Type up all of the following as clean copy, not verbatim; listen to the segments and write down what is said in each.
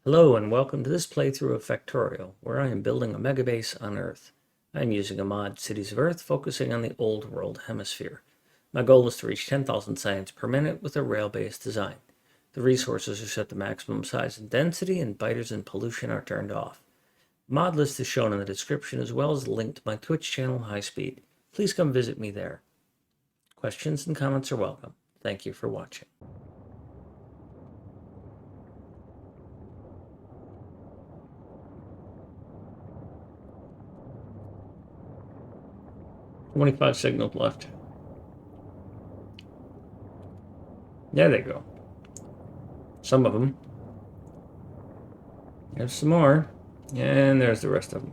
Hello and welcome to this playthrough of Factorio, where I am building a megabase on Earth. I am using a mod, Cities of Earth, focusing on the Old World Hemisphere. My goal is to reach 10,000 science per minute with a rail-based design. The resources are set to maximum size and density, and biters and pollution are turned off. The mod list is shown in the description, as well as a link to my Twitch channel, High Speed. Please come visit me there. Questions and comments are welcome. Thank you for watching. "25 signals left." There they go. Some of them. There's some more. And there's the rest of them.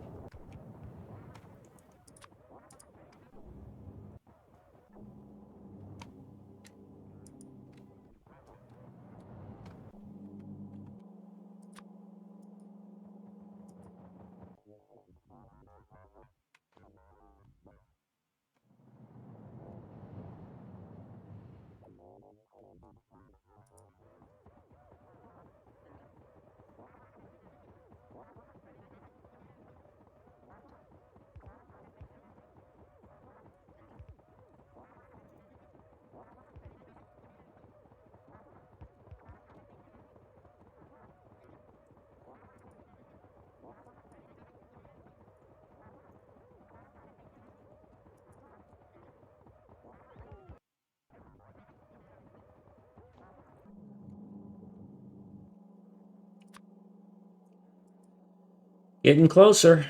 Getting closer.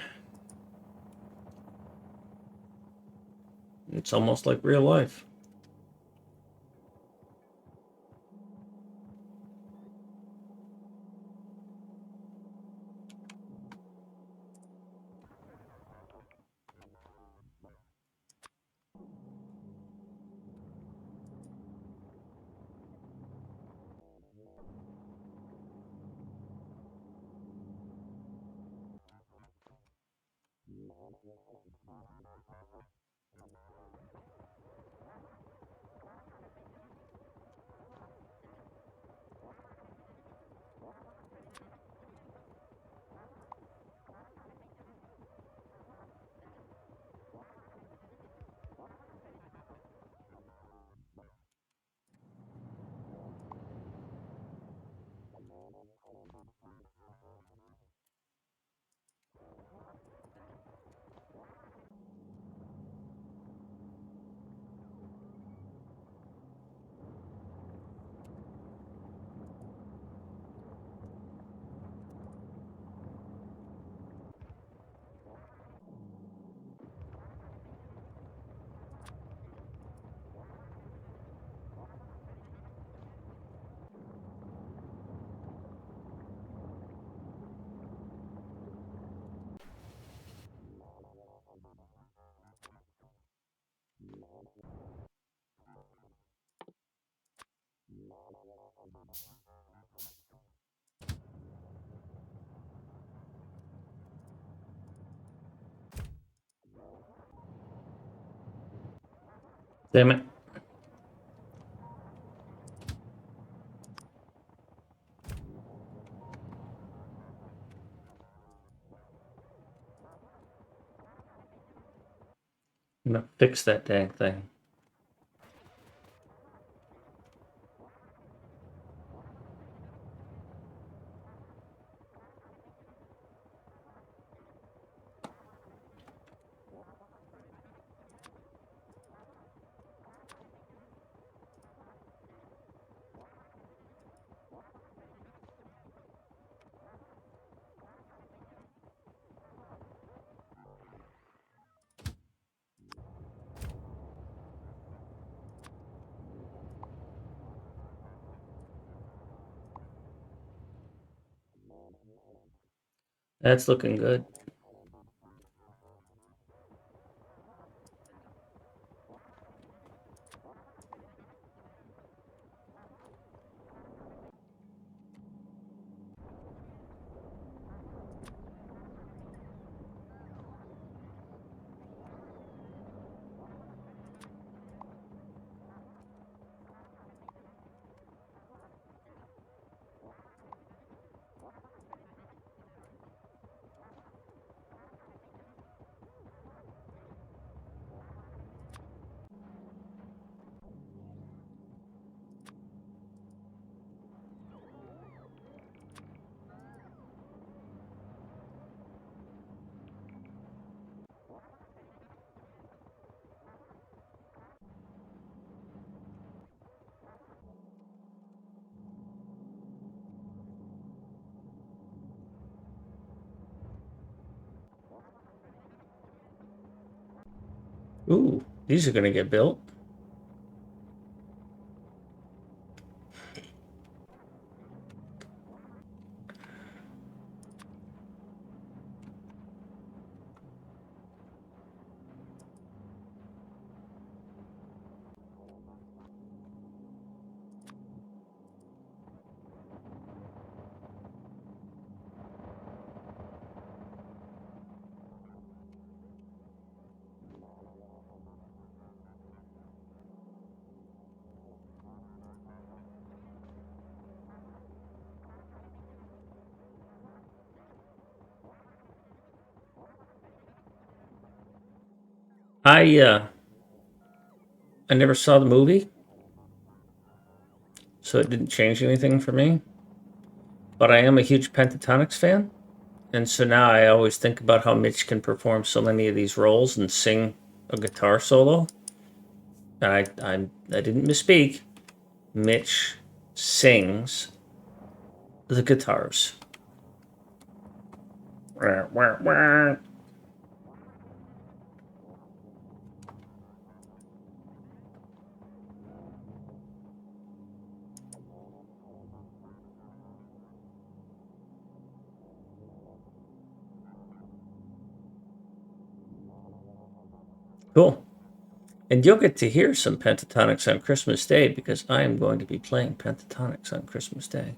It's almost like real life. Damn it. I'm gonna fix that dang thing. That's looking good. Ooh, these are going to get built. I I never saw the movie, so it didn't change anything for me. But I am a huge Pentatonics fan, and so now I always think about how Mitch can perform so many of these roles and sing a guitar solo. And I didn't misspeak. Mitch sings the guitars. Cool. And you'll get to hear some Pentatonics on Christmas Day because I am going to be playing Pentatonics on Christmas Day.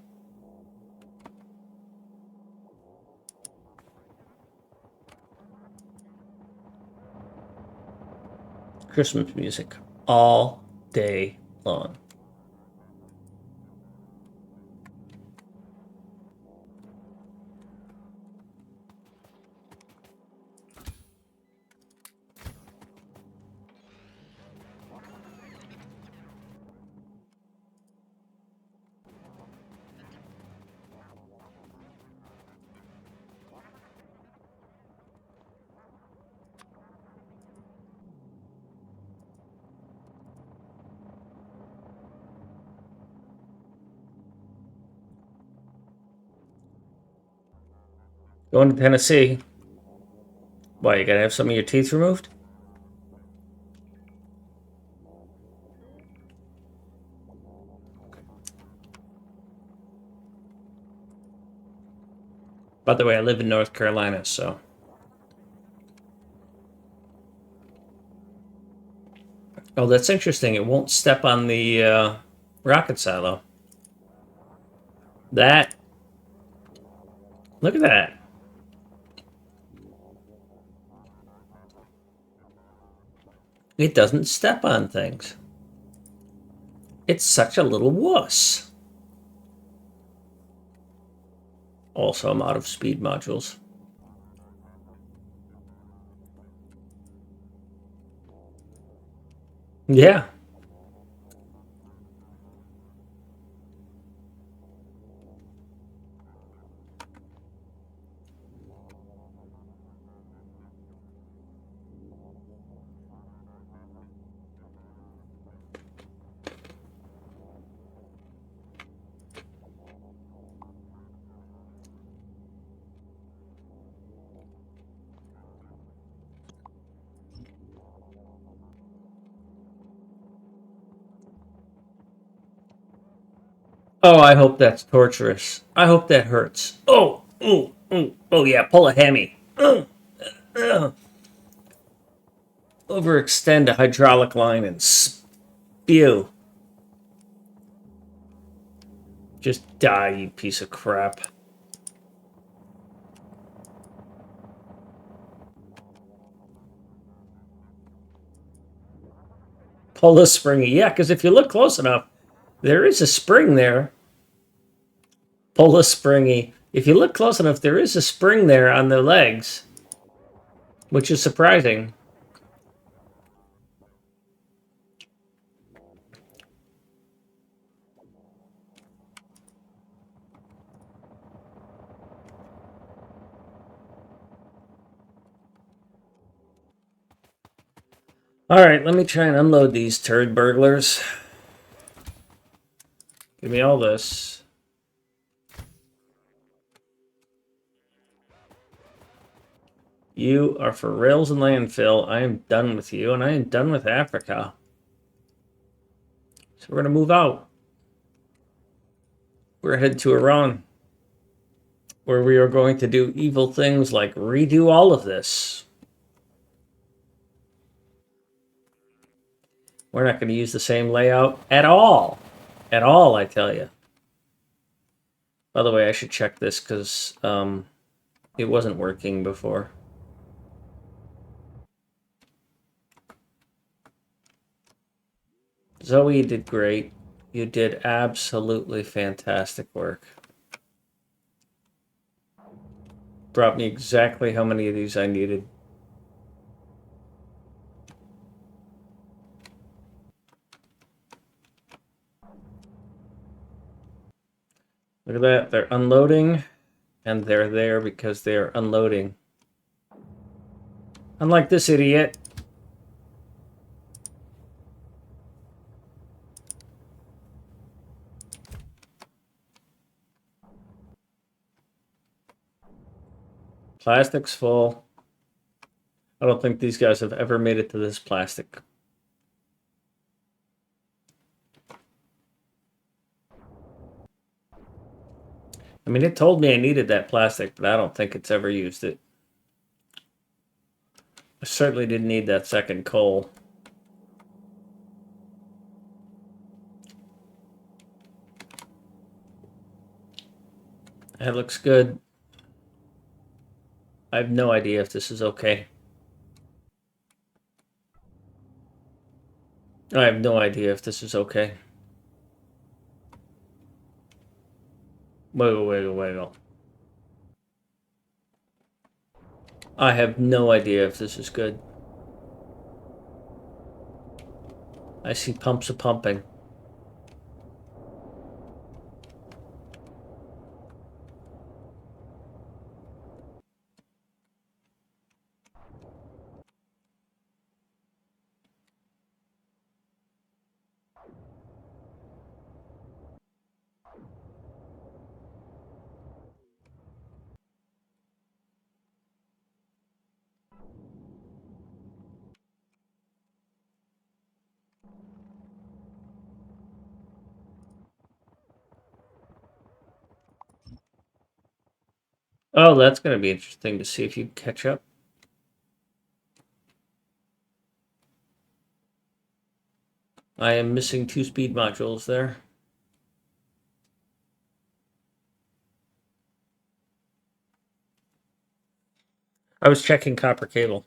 Christmas music all day long. Going to Tennessee. Why, you gotta have some of your teeth removed? By the way, I live in North Carolina, so. Oh, that's interesting. It won't step on the rocket silo. That. Look at that. It doesn't step on things. It's such a little wuss. Also, I'm out of speed modules. Yeah. Oh, I hope that's torturous. I hope that hurts. Oh, oh yeah, pull a Hemi. Overextend a hydraulic line and spew. Just die, you piece of crap. Pull the springy. Yeah, because if you look close enough, there is a spring there. Pull a springy. If you look close enough, there is a spring there on the legs, which is surprising. All right, let me try and unload these turd burglars. Give me all this. – You are for rails and landfill. I am done with you, and I am done with Africa. So we're going to move out. We're headed to Iran, where we are going to do evil things like redo all of this. We're not going to use the same layout at all. At all, I tell you. By the way, I should check this because it wasn't working before. Zoe did great. You did absolutely fantastic work. Brought me exactly how many of these I needed. Look at that. They're unloading, and they're there because they're unloading. Unlike this idiot. Plastic's full. I don't think these guys have ever made it to this plastic. I mean, it told me I needed that plastic, but I don't think it's ever used it. I certainly didn't need that second coal. That looks good. I have no idea if this is okay. I have no idea if this is okay. Wiggle, wiggle, wiggle. I have no idea if this is good. I see pumps are pumping. Oh, that's going to be interesting to see if you catch up. I am missing 2 speed modules there. I was checking copper cable.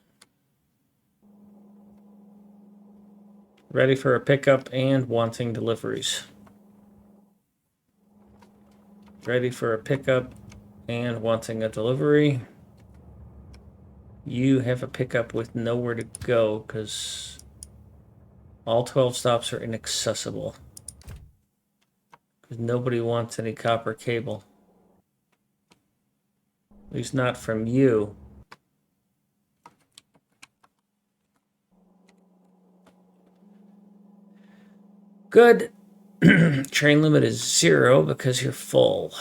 Ready for a pickup and wanting deliveries. Ready for a pickup and wanting a delivery. You have a pickup with nowhere to go because all 12 stops are inaccessible. Because nobody wants any copper cable. At least not from you. Good. Train limit is 0 because you're full.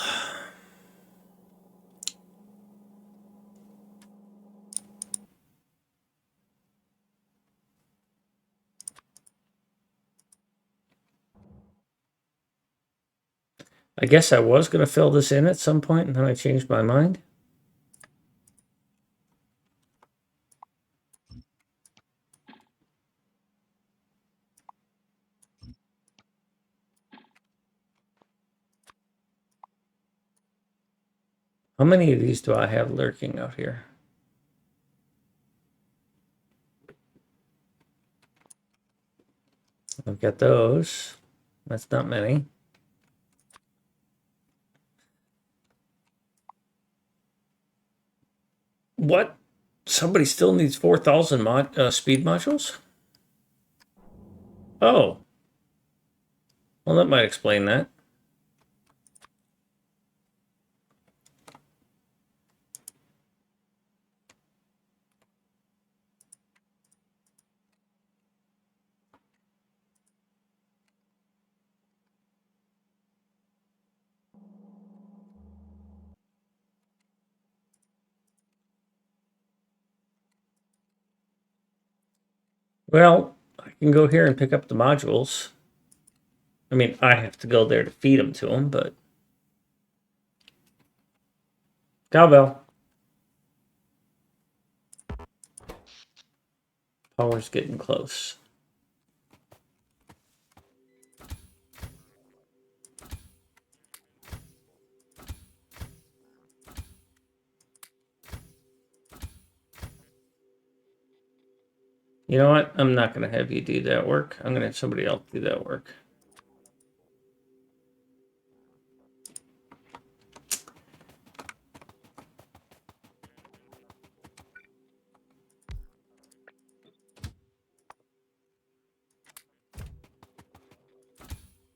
I guess I was going to fill this in at some point, and then I changed my mind. How many of these do I have lurking out here? I've got those. That's not many. What? Somebody still needs 4,000 speed modules? Oh. Well, that might explain that. Well, I can go here and pick up the modules. I mean, I have to go there to feed them to them, but... Cowbell. Power's getting close. You know what? I'm not going to have you do that work. I'm going to have somebody else do that work.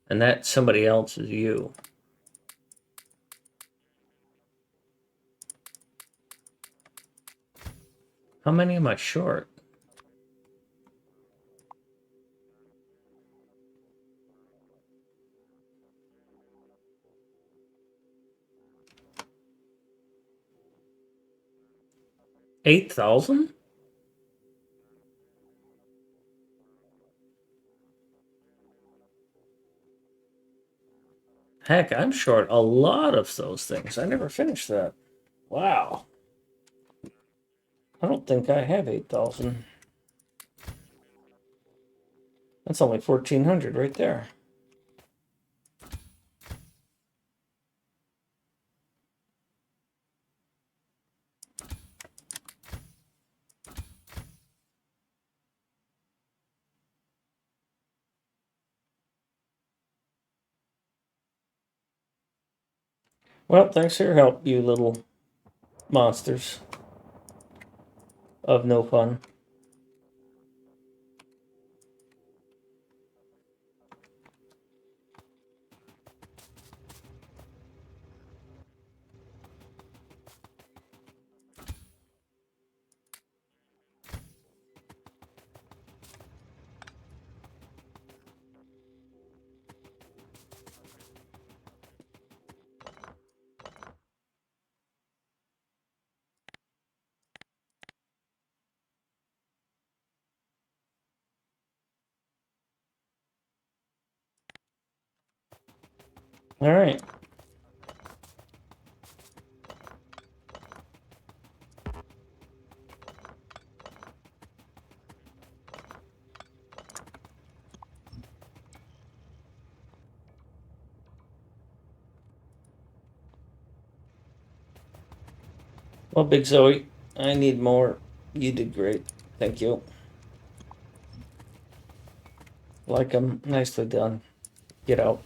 And that somebody else is you. How many am I short? $8,000? Heck, I'm short a lot of those things. I never finished that. Wow. I don't think I have 8,000. That's only 1,400 right there. Well, thanks for your help, you little monsters of no fun. All right. Well, Big Zoe, I need more. You did great. Thank you. Like them. Nicely done. Get out.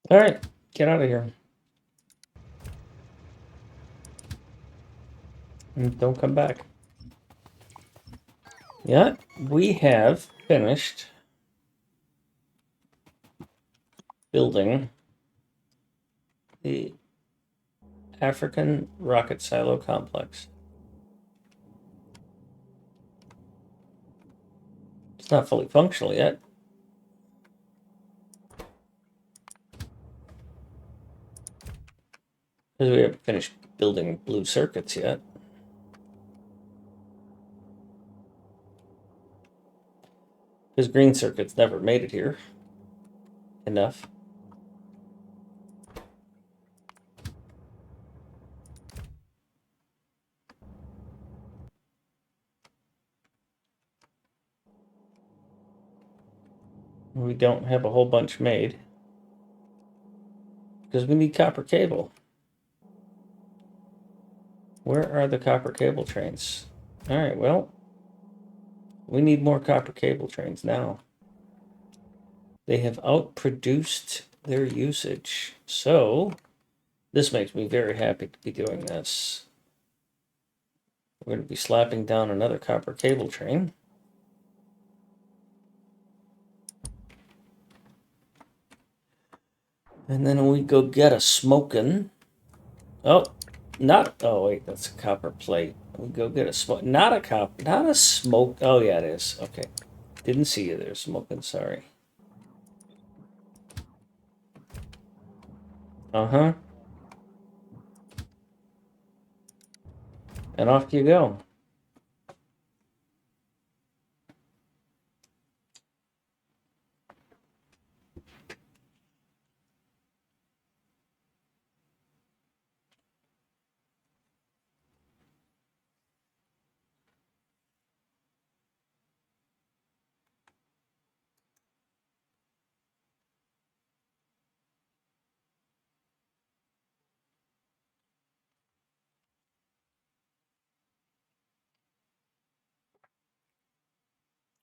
All right. Get out of here. And don't come back. Yeah, we have finished building the African rocket silo complex. It's not fully functional yet, because we haven't finished building blue circuits yet. Because green circuits never made it here enough. We don't have a whole bunch made because we need copper cable. Where are the copper cable trains? All right, well, we need more copper cable trains now. They have outproduced their usage. So this makes me very happy to be doing this. We're going to be slapping down another copper cable train. And then we go get a smoking. Oh, oh wait, that's a copper plate. We go get a smoke, not a smoke. Oh yeah, it is. Okay. Didn't see you there smoking, sorry. Uh-huh. And off you go.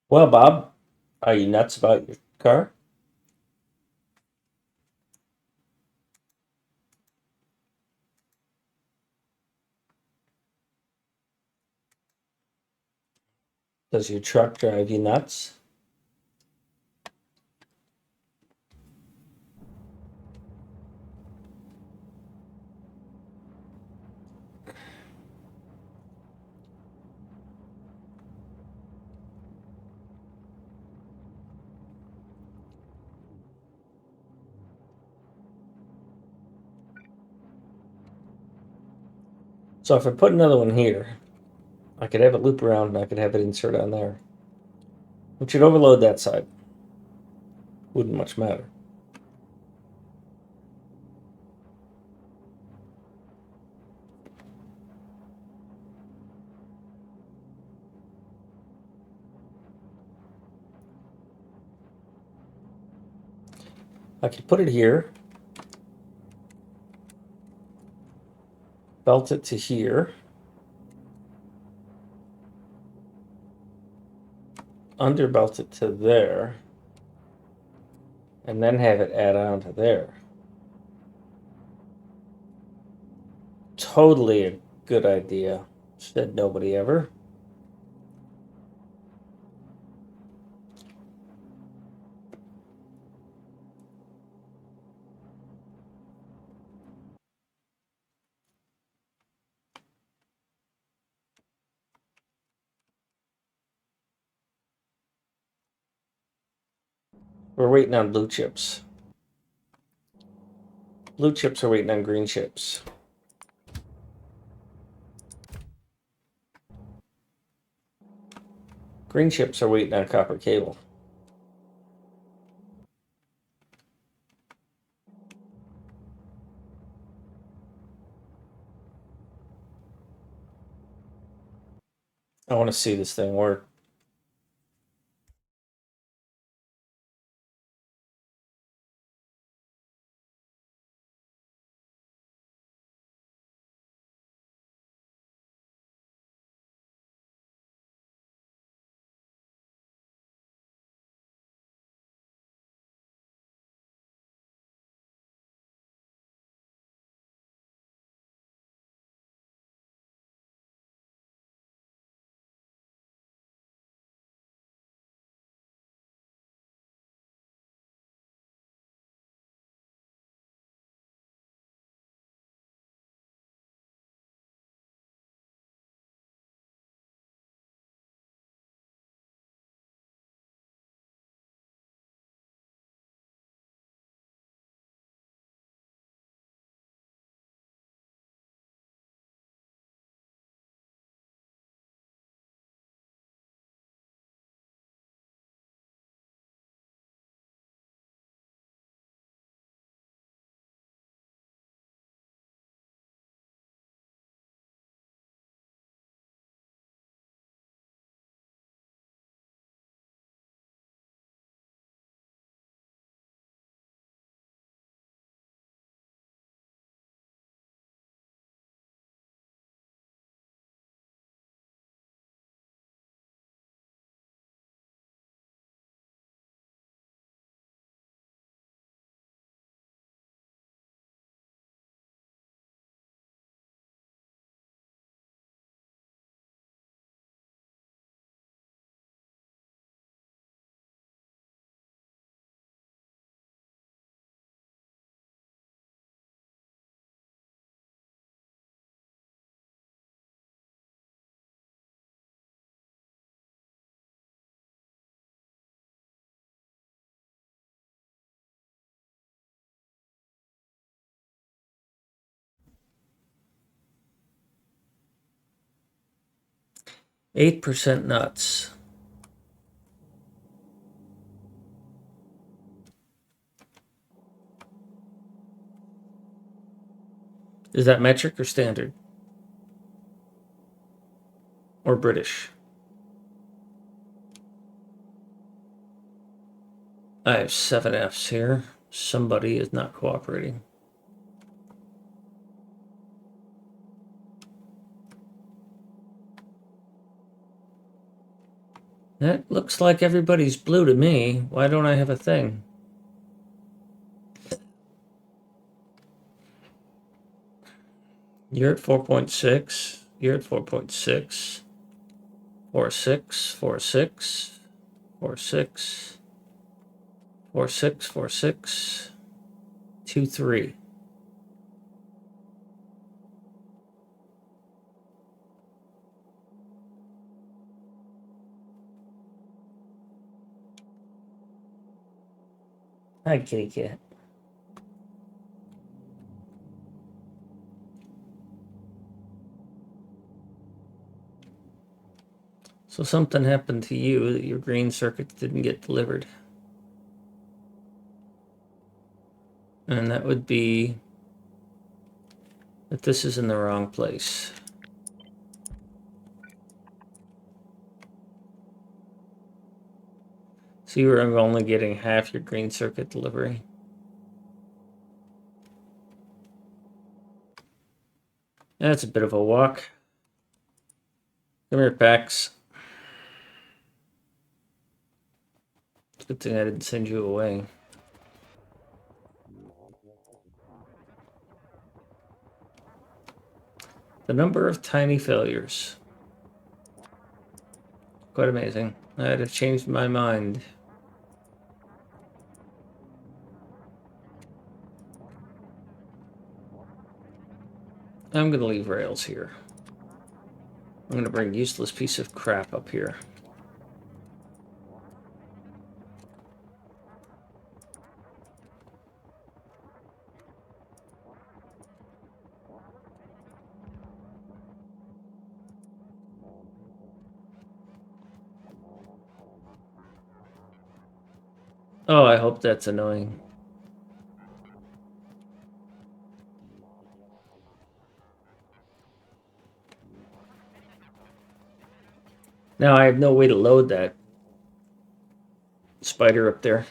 Well, Bob, are you nuts about your car? Does your truck drive you nuts? So if I put another one here, I could have it loop around and I could have it insert on there. Which should overload that side. Wouldn't much matter. I could put it here, belt it to here, underbelt it to there, and then have it add on to there. Totally a good idea. Said nobody ever. We're waiting on blue chips. Blue chips are waiting on green chips. Green chips are waiting on copper cable. I want to see this thing work. 8% nuts. Is that metric or standard? Or British? I have 7 Fs here. Somebody is not cooperating. That looks like everybody's blue to me. Why don't I have a thing? You're at 4.6. You're at 4.6. 4.6. 4.6. 4.6. 4.6. 4.6. 2.3. Hi, kitty cat. So something happened to you that your green circuit didn't get delivered. And that would be that this is in the wrong place. So you were only getting half your green circuit delivery. That's a bit of a walk. Come here, Pax. It's a good thing I didn't send you away. The number of tiny failures. Quite amazing. I'd have changed my mind. I'm going to leave rails here. I'm going to bring useless piece of crap up here. Oh, I hope that's annoying. Now I have no way to load that spider up there.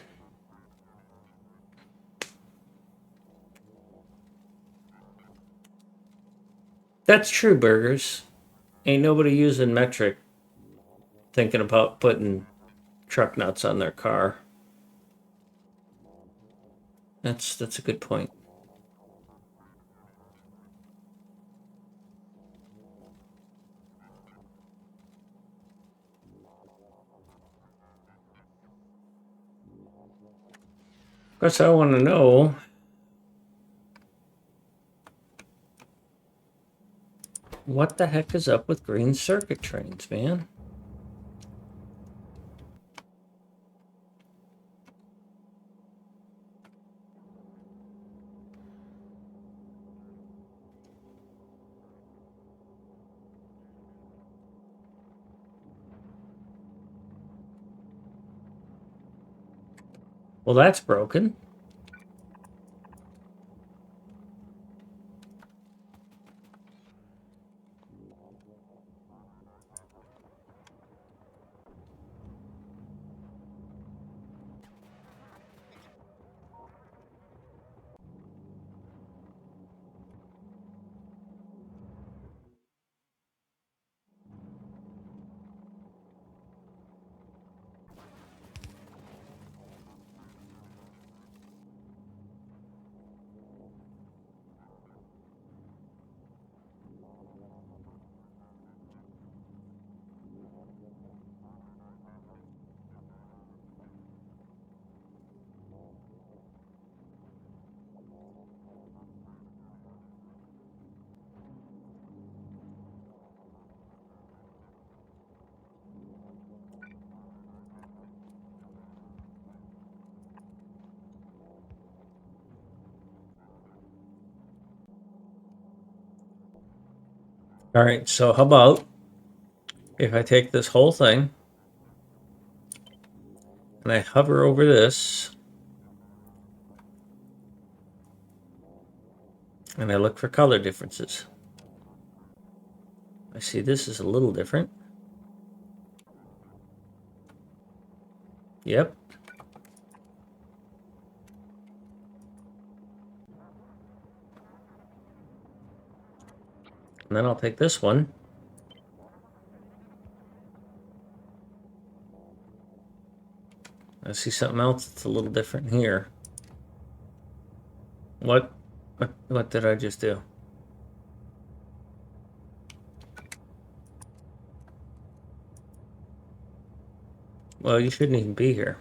That's true, burgers. Ain't nobody using metric thinking about putting truck nuts on their car. That's a good point. Of course, I want to know what the heck is up with green circuit trains, man. Well, that's broken. All right, so how about If I take this whole thing and I hover over this and I look for color differences, I see this is a little different. Yep. And then I'll take this one. I see something else that's a little different here. What did I just do? Well, you shouldn't even be here.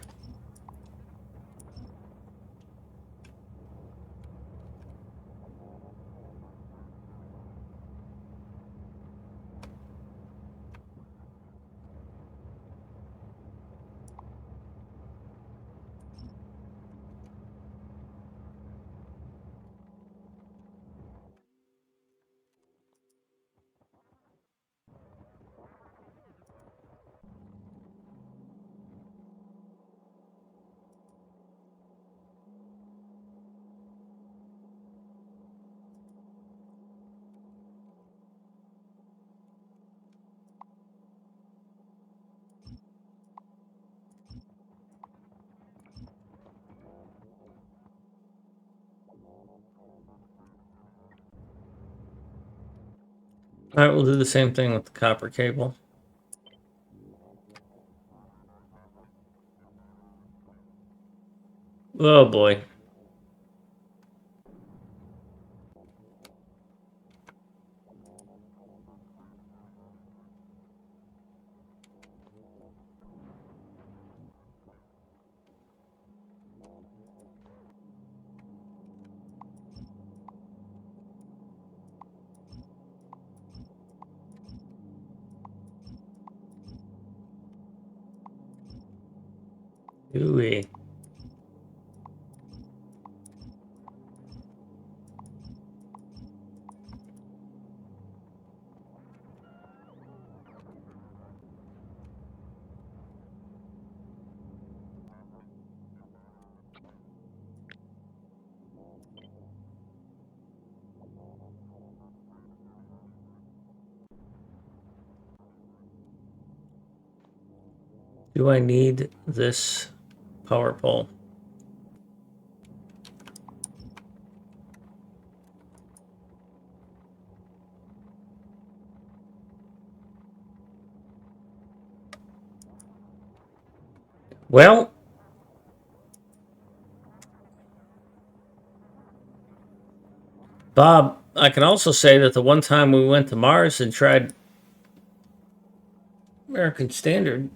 All right, we'll do the same thing with the copper cable. Oh boy. Ooh-wee. Do I need this power pole? Well, Bob, I can also say that the one time we went to Mars and tried American Standard,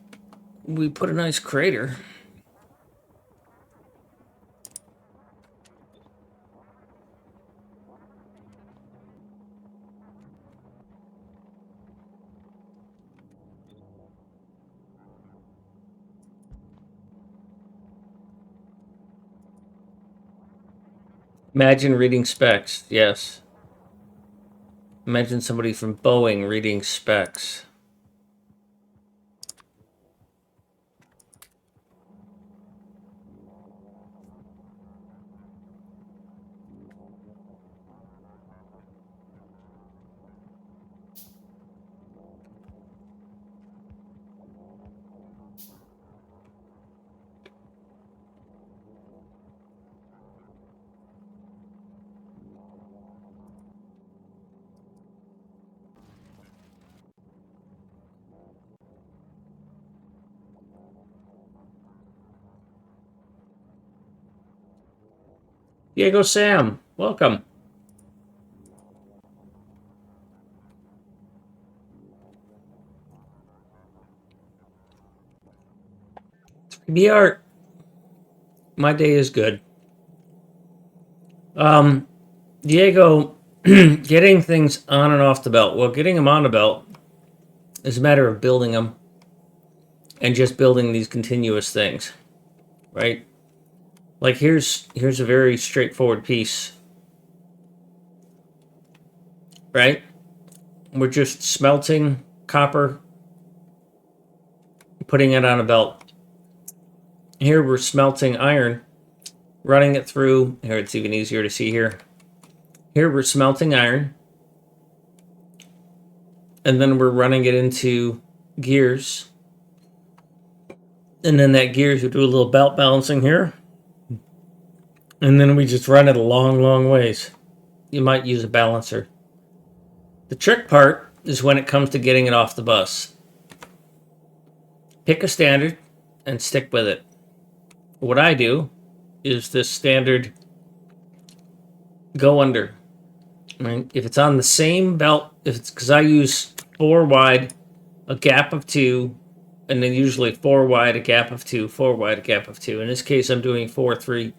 we put a nice crater. Imagine reading specs. Yes. Imagine somebody from Boeing reading specs. Diego Sam, welcome. BR, my day is good. Diego, getting things on and off the belt. Well, getting them on the belt is a matter of building them and just building these continuous things, right? Like here's a very straightforward piece, right? We're just smelting copper putting it on a belt. Here we're smelting iron, running it through. Here it's even easier to see here. Here we're smelting iron, and then we're running it into gears. And then that gears, we do a little belt balancing here. And then we just run it a long, long ways. You might use a balancer. The trick part is when it comes to getting it off the bus. Pick a standard and stick with it. What I do is this standard go under. Right? If it's on the same belt, if it's because I use 4 wide, a gap of 2, and then usually 4 wide, a gap of 2, 4 wide, a gap of 2. In this case, I'm doing 4, 3,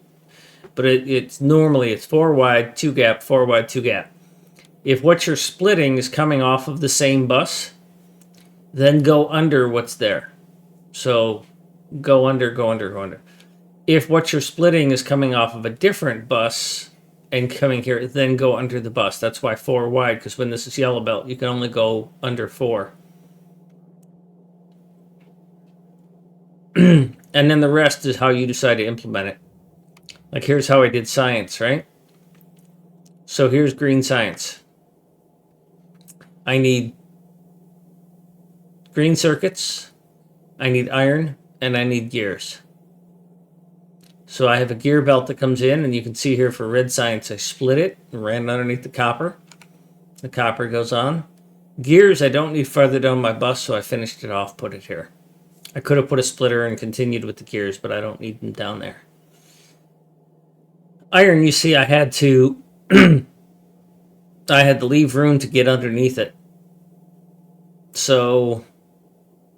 but it's normally 4 wide, 2 gap, 4 wide, 2 gap. If what you're splitting is coming off of the same bus, then go under what's there. So go under, go under, go under. If what you're splitting is coming off of a different bus and coming here, then go under the bus. That's why 4 wide, because when this is yellow belt, you can only go under 4. And then the rest is how you decide to implement it. Like here's how I did science, right? So here's green science. I need green circuits, I need iron, and I need gears. So I have a gear belt that comes in, and you can see here for red science, I split it and ran underneath the copper. The copper goes on. Gears, I don't need further down my bus, so I finished it off, put it here. I could have put a splitter and continued with the gears, but I don't need them down there. Iron, you see, I had to leave room to get underneath it. So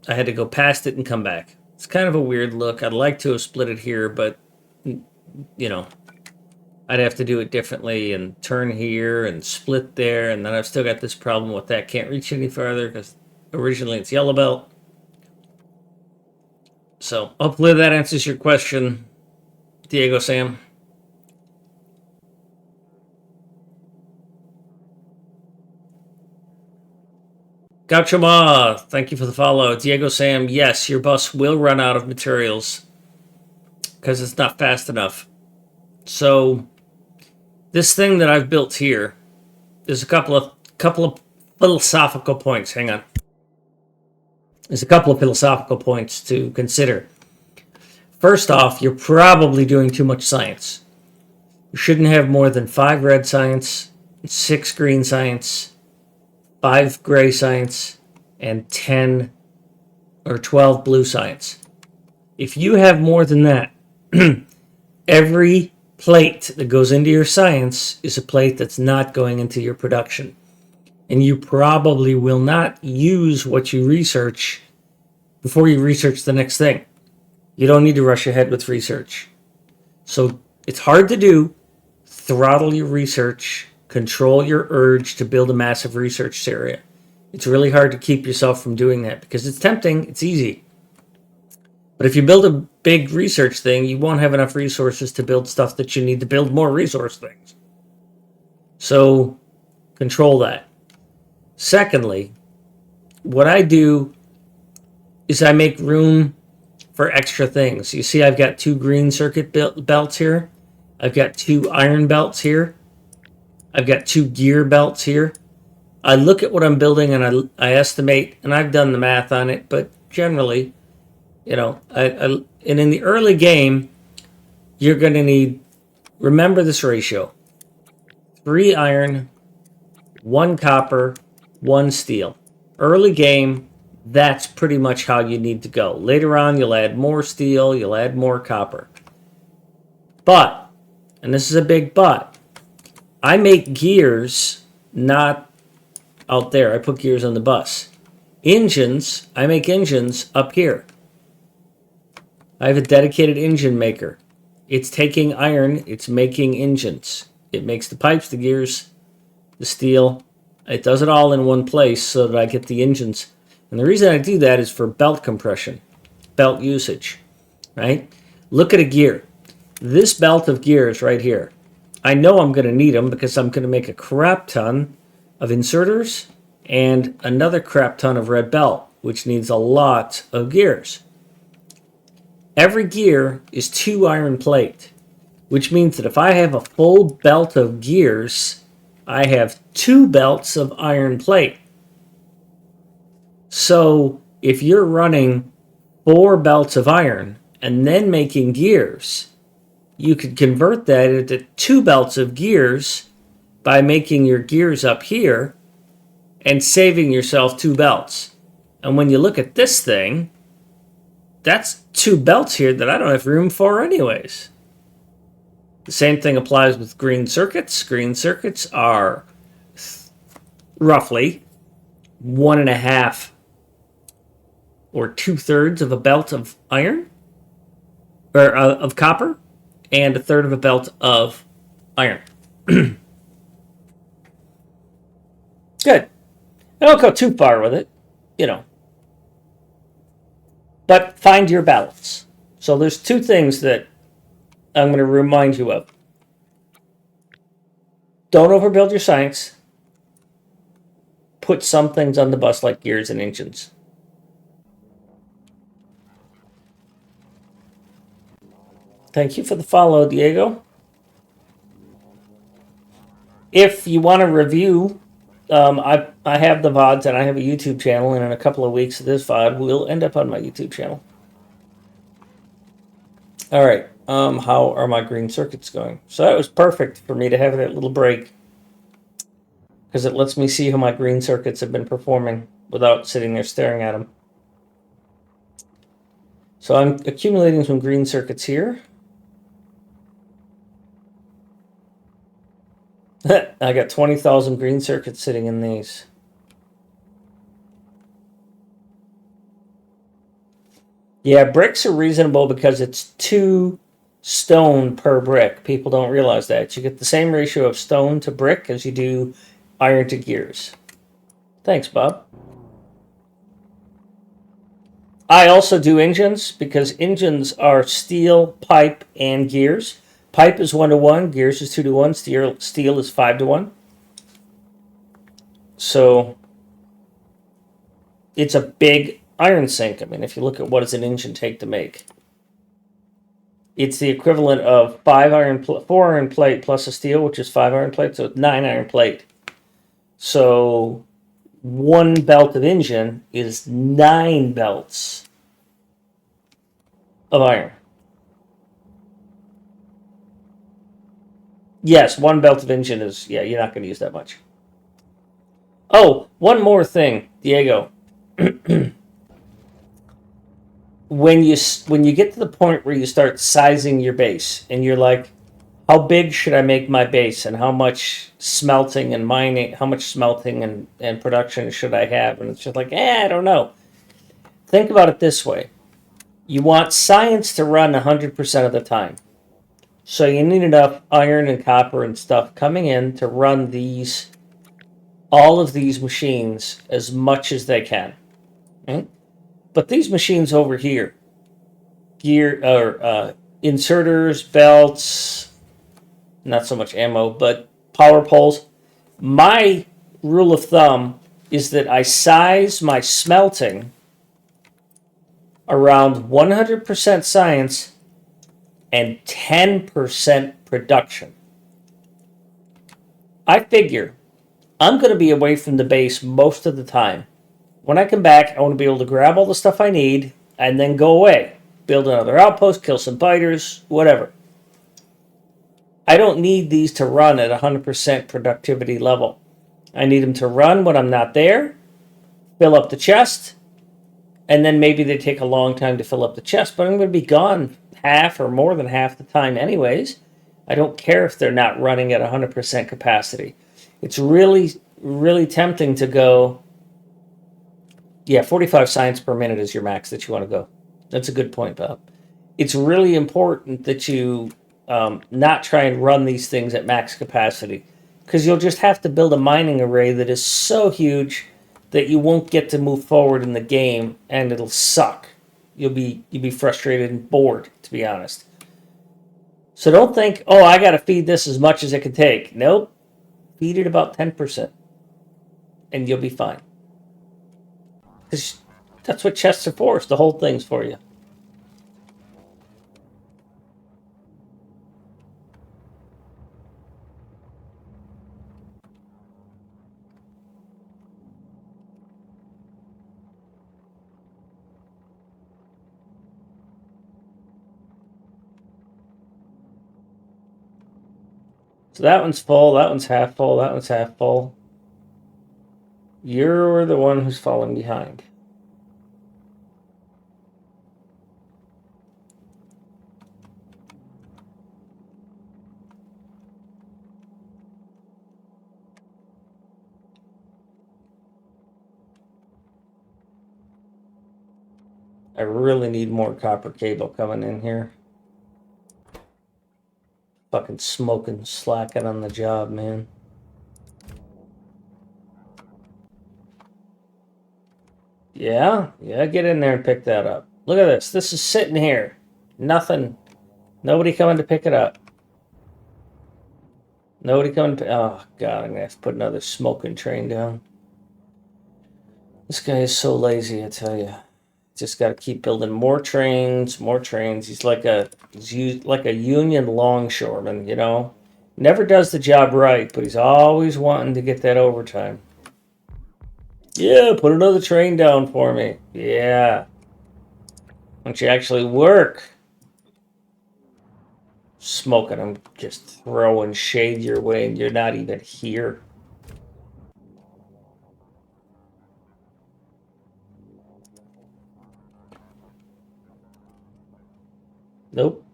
I had to go past it and come back. It's kind of a weird look. I'd like to have split it here, but you know, I'd have to do it differently and turn here and split there, and then I've still got this problem with that. Can't reach any farther because originally it's yellow belt. So hopefully that answers your question, Diego Sam. Gaucho Ma, thank you for the follow. Diego Sam, yes, your bus will run out of materials because it's not fast enough. So this thing that I've built here, there's a couple of philosophical points. Hang on. There's a couple of philosophical points to consider. First off, you're probably doing too much science. You shouldn't have more than 5 red science, 6 green science, 5 gray science, and 10 or 12 blue science. If you have more than that, every plate that goes into your science is a plate that's not going into your production. And you probably will not use what you research before you research the next thing. You don't need to rush ahead with research. So it's hard to do. Throttle your research. Control your urge to build a massive research area. It's really hard to keep yourself from doing that because it's tempting, it's easy. But if you build a big research thing, you won't have enough resources to build stuff that you need to build more resource things. So control that. Secondly, what I do is I make room for extra things. You see I've got 2 green circuit belts here. I've got 2 iron belts here. I've got 2 gear belts here. I look at what I'm building and I estimate, and I've done the math on it, but generally, you know, and in the early game, you're going to need, remember this ratio, 3 iron, 1 copper, 1 steel. Early game, that's pretty much how you need to go. Later on, you'll add more steel, you'll add more copper. But, and this is a big but, I make gears not out there. I put gears on the bus. Engines, I make engines up here. I have a dedicated engine maker. It's taking iron, it's making engines. It makes the pipes, the gears, the steel. It does it all in one place so that I get the engines. And the reason I do that is for belt compression, belt usage, right? Look at a gear. This belt of gears right here. I know I'm going to need them because I'm going to make a crap ton of inserters and another crap ton of red belt. which needs a lot of gears. Every gear is 2 iron plate, which means that if I have a full belt of gears, I have 2 belts of iron plate. So if you're running 4 belts of iron and then making gears, you could convert that into 2 belts of gears by making your gears up here and saving yourself 2 belts. And when you look at this thing, that's 2 belts here that I don't have room for anyways. The same thing applies with green circuits. Green circuits are roughly 1.5 or 2/3 of a belt of iron, or of copper, and 1/3 of a belt of iron. Good. I don't go too far with it, but find your balance. So there's 2 things that I'm going to remind you of. Don't overbuild your science. Put some things on the bus like gears and engines. Thank you for the follow, Diego. If you want to review, I have the VODs and I have a YouTube channel, and in a couple of weeks this VOD will end up on my YouTube channel. All right, how are my green circuits going? So that was perfect for me to have that little break, because it lets me see how my green circuits have been performing without sitting there staring at them. So I'm accumulating some green circuits here. I got 20,000 green circuits sitting in these. Yeah, bricks are reasonable because it's 2 stone per brick. People don't realize that. You get the same ratio of stone to brick as you do iron to gears. Thanks, Bob. I also do engines because engines are steel, pipe, and gears. Pipe is 1-to-1, gears is 2-to-1, steel is 5-to-1. So it's a big iron sink. I mean, if you look at what does an engine take to make, it's the equivalent of 4 iron plate plus a steel, which is 5 iron plate, so it's 9 iron plate. So 1 belt of engine is 9 belts of iron. Yes, 1 belt of engine is, yeah, you're not going to use that much. Oh, one more thing, Diego. When you get to the point where you start sizing your base, and you're like, how big should I make my base, and how much smelting and mining, how much smelting and production should I have? And it's just like, I don't know. Think about it this way. You want science to run 100% of the time. So you need enough iron and copper and stuff coming in to run all of these machines as much as they can. Right? But these machines over here, inserters, belts, not so much ammo, but power poles. My rule of thumb is that I size my smelting around 100% science and 10% production. I figure I'm going to be away from the base most of the time. When I come back, I want to be able to grab all the stuff I need and then go away. Build another outpost, kill some biters, whatever. I don't need these to run at 100% productivity level. I need them to run when I'm not there, fill up the chest, and then maybe they take a long time to fill up the chest, but I'm going to be gone half or more than half the time anyways. I don't care if they're not running at 100% capacity. It's really, really tempting to go, 45 science per minute is your max that you want to go. That's a good point, Bob. It's really important that you not try and run these things at max capacity, because you'll just have to build a mining array that is so huge that you won't get to move forward in the game, and it'll suck. You'll be frustrated and bored, to be honest. So don't think, I got to feed this as much as it can take. Nope. Feed it about 10%, and you'll be fine. That's what chests are for. It's the whole thing's for you. So that one's full, that one's half full, that one's half full. You're the one who's falling behind. I really need more copper cable coming in here. Fucking smoking, slacking on the job, man. Yeah, get in there and pick that up. Look at this. This is sitting here. Nothing. Nobody coming to pick it up. Nobody coming to... Oh, God, I'm going to have to put another smoking train down. This guy is so lazy, I tell you. Just got to keep building more trains, more trains. He's like a union longshoreman, you know? Never does the job right, but he's always wanting to get that overtime. Yeah, put another train down for me. Yeah. Why don't you actually work? Smoking, I'm just throwing shade your way and you're not even here. Nope.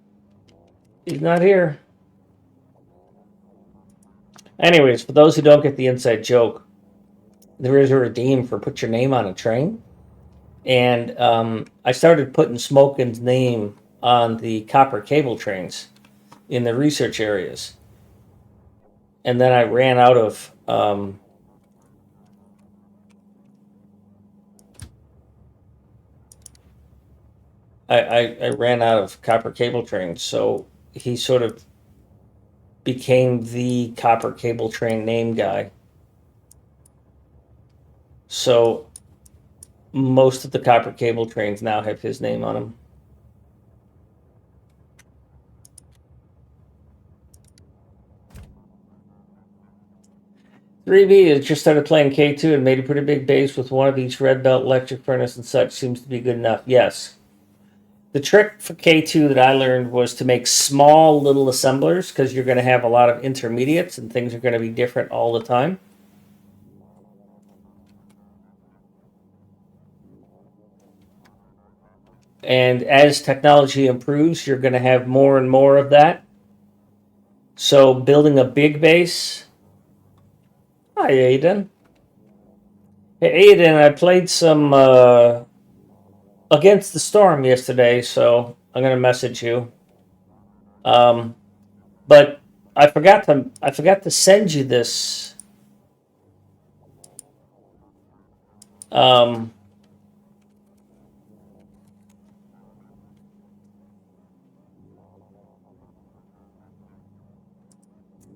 He's not here. Anyways, for those who don't get the inside joke, there is a redeem for put your name on a train. And I started putting Smoking's name on the copper cable trains in the research areas. And then I ran out of I ran out of copper cable trains, so he sort of became the copper cable train name guy. So most of the copper cable trains now have his name on them. 3B has just started playing K2 and made a pretty big base with one of each red belt, electric furnace, and such. Seems to be good enough. Yes. The trick for K2 that I learned was to make small little assemblers because you're going to have a lot of intermediates and things are going to be different all the time. And as technology improves, you're going to have more and more of that. So building a big base. Hi, Aiden. Hey, Aiden, I played some Against the Storm yesterday, so I'm going to message you. But I forgot to send you this.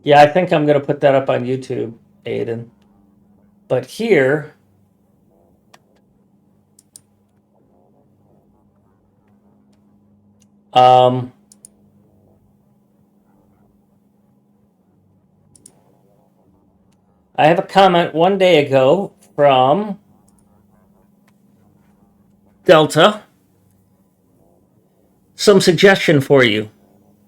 Yeah, I think I'm going to put that up on YouTube, Aiden. But here, I have a comment one day ago from Delta. Some suggestion for you.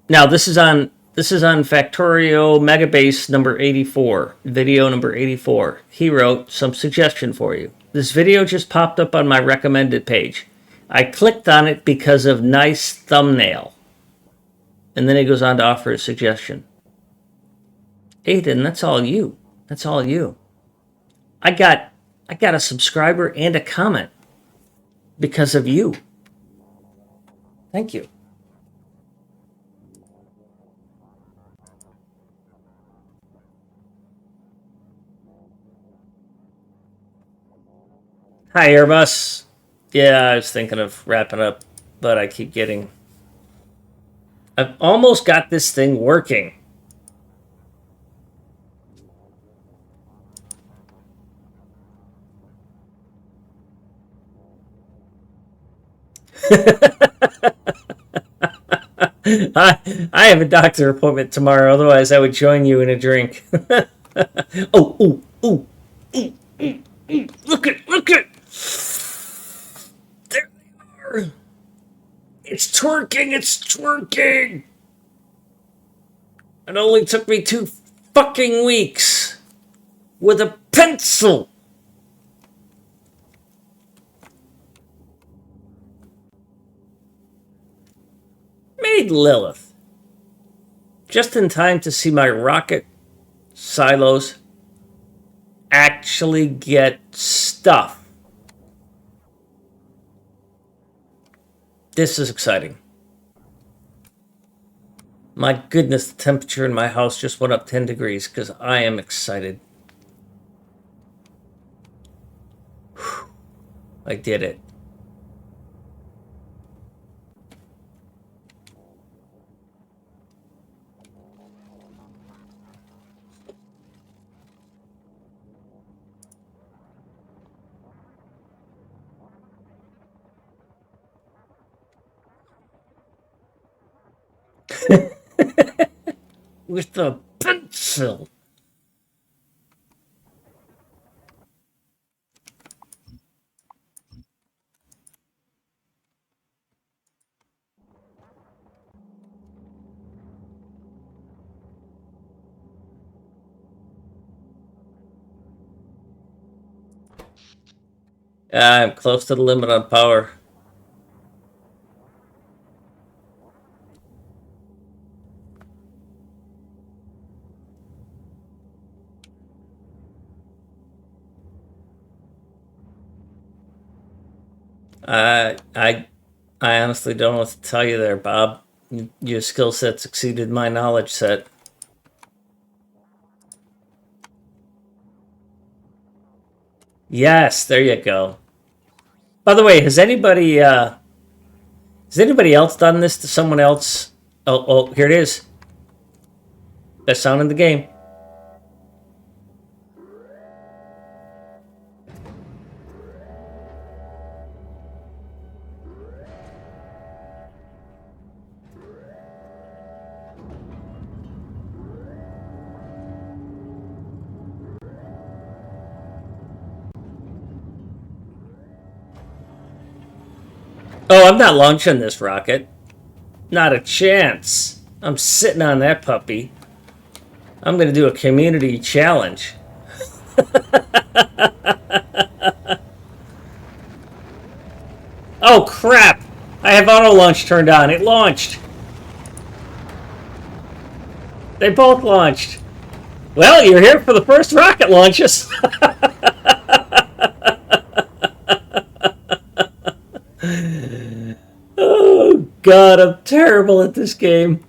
Now this is on Factorio MegaBase number 84, video number 84. He wrote some suggestion for you. This video just popped up on my recommended page. I clicked on it because of nice thumbnail. And then he goes on to offer a suggestion. Aiden, that's all you. That's all you. I got a subscriber and a comment because of you. Thank you. Hi, Airbus. Yeah, I was thinking of wrapping up, but I keep getting... I've almost got this thing working. I have a doctor appointment tomorrow. Otherwise, I would join you in a drink. Oh, ooh, ooh, look it. There they are. It's twerking. It's twerking. It only took me 2 fucking weeks with a pencil. Made Lilith. Just in time to see my rocket silos actually get stuff. This is exciting. My goodness, the temperature in my house just went up 10 degrees because I am excited. Whew. I did it. With the pencil. I'm close to the limit on power. I honestly don't know what to tell you there, Bob. Your skill set's exceeded my knowledge set. Yes, there you go. By the way, has anybody else done this to someone else? Oh, here it is. Best sound in the game. Oh, I'm not launching this rocket. Not a chance. I'm sitting on that puppy. I'm going to do a community challenge. Oh, crap. I have auto launch turned on. It launched. They both launched. Well, you're here for the first rocket launches. Oh, God, I'm terrible at this game.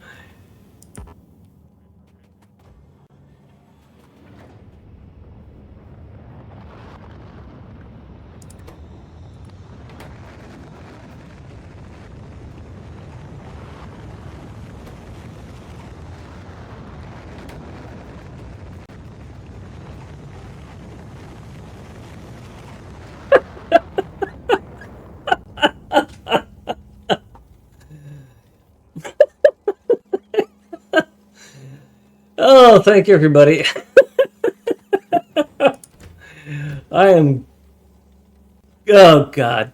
Oh, thank you, everybody. I am... Oh, God.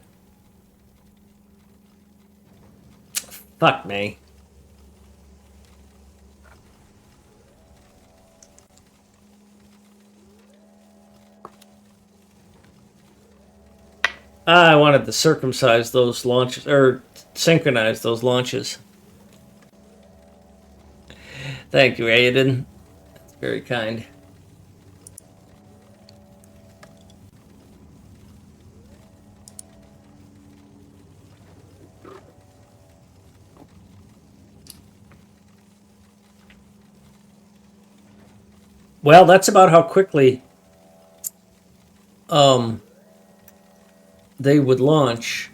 Fuck me. I wanted to circumcise those launches, or synchronize those launches. Thank you, Aiden. That's very kind. Well, that's about how quickly they would launch,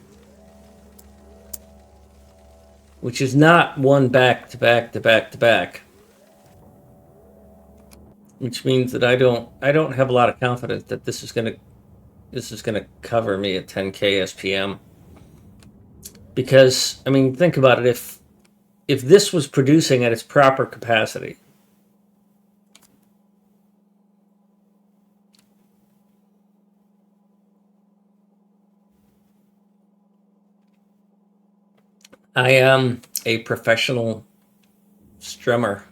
which is not one back to back to back to back, which means that I don't have a lot of confidence that this is gonna cover me at 10K SPM. Because, I mean, think about it. If this was producing at its proper capacity, I am a professional strummer.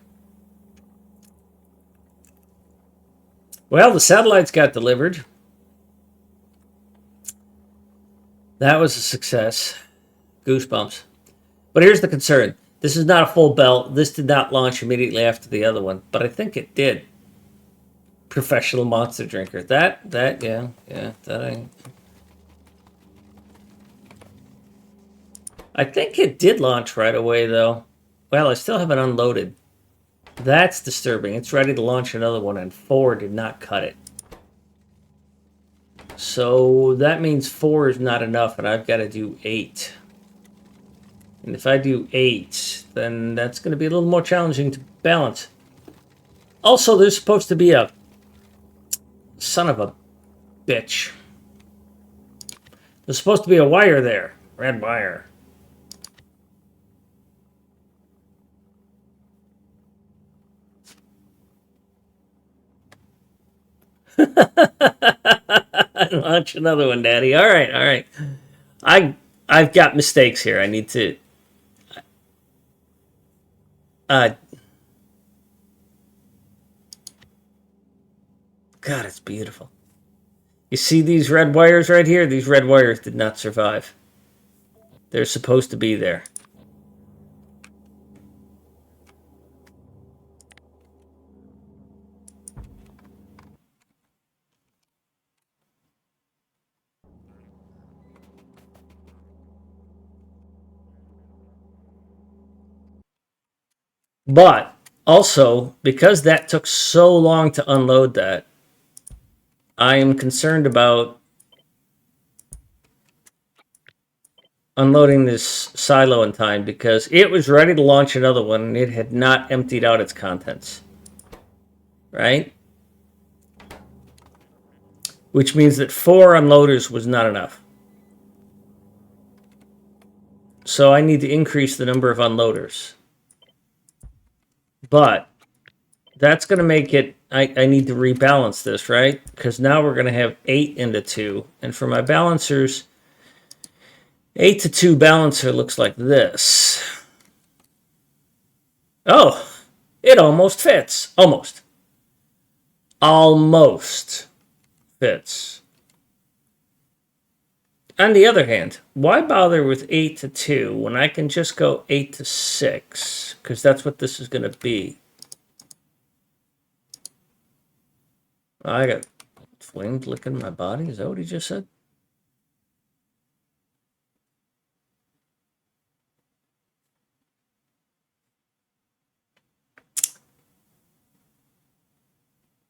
Well, the satellites got delivered. That was a success. Goosebumps. But here's the concern. This is not a full belt. This did not launch immediately after the other one, but I think it did. Professional monster drinker. Yeah, I think it did launch right away, though. Well, I still haven't unloaded. That's disturbing. It's ready to launch another one, and 4 did not cut it. So that means 4 is not enough, and I've got to do 8. And if I do 8, then that's going to be a little more challenging to balance. Also, there's supposed to be a son of a bitch. There's supposed to be a wire there. Red wire. Launch another one, Daddy. All right, all right. I've got mistakes here. I need to. God, it's beautiful. You see these red wires right here? These red wires did not survive. They're supposed to be there. But also, because that took so long to unload that, I am concerned about unloading this silo in time because it was ready to launch another one and it had not emptied out its contents. Right? Which means that 4 unloaders was not enough. So I need to increase the number of unloaders. But that's going to make it... I need to rebalance this, right? Because now we're going to have 8 into 2. And for my balancers, 8 to 2 balancer looks like this. Oh, it almost fits. Almost. Almost fits. On the other hand, why bother with 8 to 2 when I can just go 8 to 6? Because that's what this is going to be. I got flames licking my body. Is that what he just said?